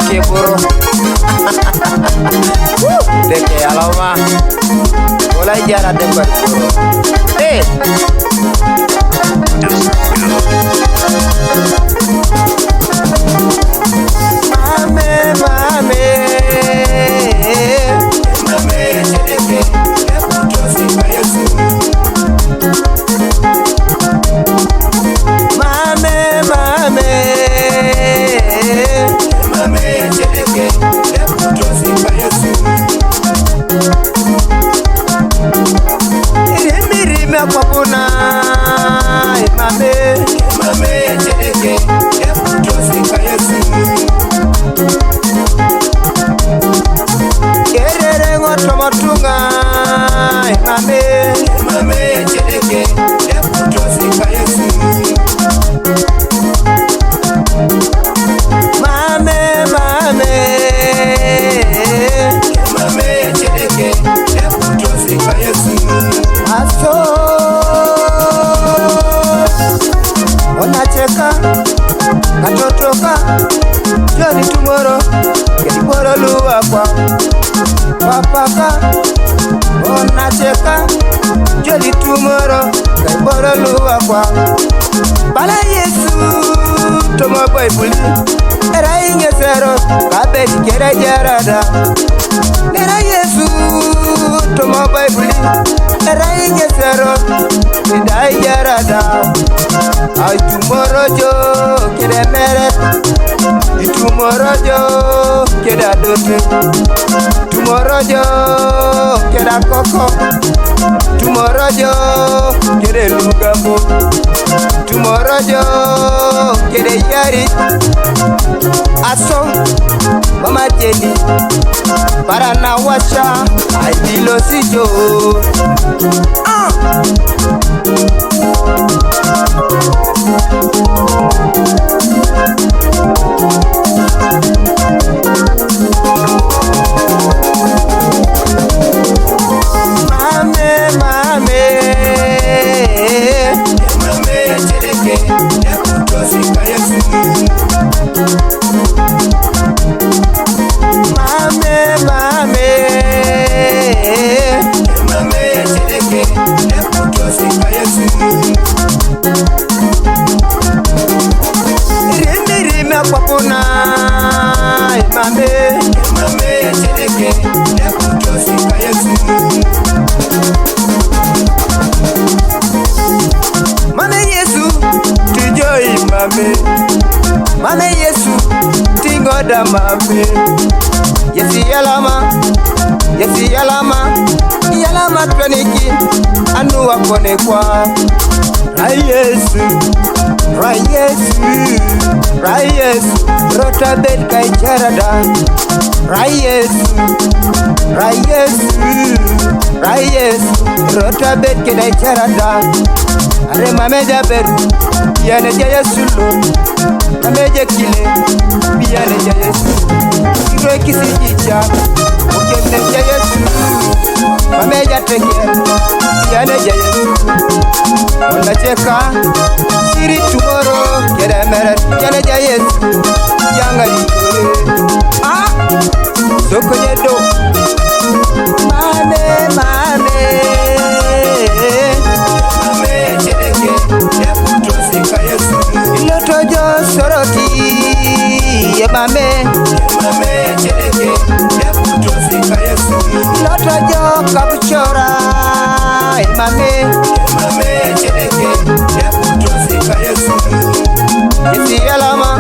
kiburu. Deke alama. Mulai jarak depan. Mame, mame, mame, jedeke, eputosi kayesu. Mame, mame, mame, jedeke, eputosi kayesu. Rime kwa puna, mame, mame, jedeke, eputosi kayesu. Tomatunga mame mame jedeke eputosi kayesu mame mame mame jedeke eputosi kayesu aso onacheka katotoka joni tumoro keliboro luwa kwa papaka onacheka joli tumoro keliboro luwa kwa bala Yesu tomo Bible era ingesero kabeti kere jarada era Yesu tomo Bible era ingesero dai jarada ay tumoro jo kere mere tumoro jo keda dote tumoro jo keda koko tumoro jo kede lugamo tumoro jo kede yari aso mama jeli para na washa ay dilo sijo mame mame mame jedeke eputosi kayesu mame mame mame jedeke eputosi kayesu rime kwa puna mame mame jedeke eputosi kayesu mame Yesu tijoi mame Yesu tingoda mame Yesi yalama tweniki anu wakone kwa Rayesu rota bel kai charada Rayesu rota bel kai charada are mame jaber yane Yesu mame jekile yane Yesu iro kisijicha ukende Yesu mame jateke yane Yesu onacheka siri tumoro kere mere yane Yesu yanga yikore soko nyedo mame jedeke eputosi kayesu iloto jo soroti ye mame jedeke eputosi kayesu iloto jo kabuchora ye mame jedeke eputosi kayesu yesi yalama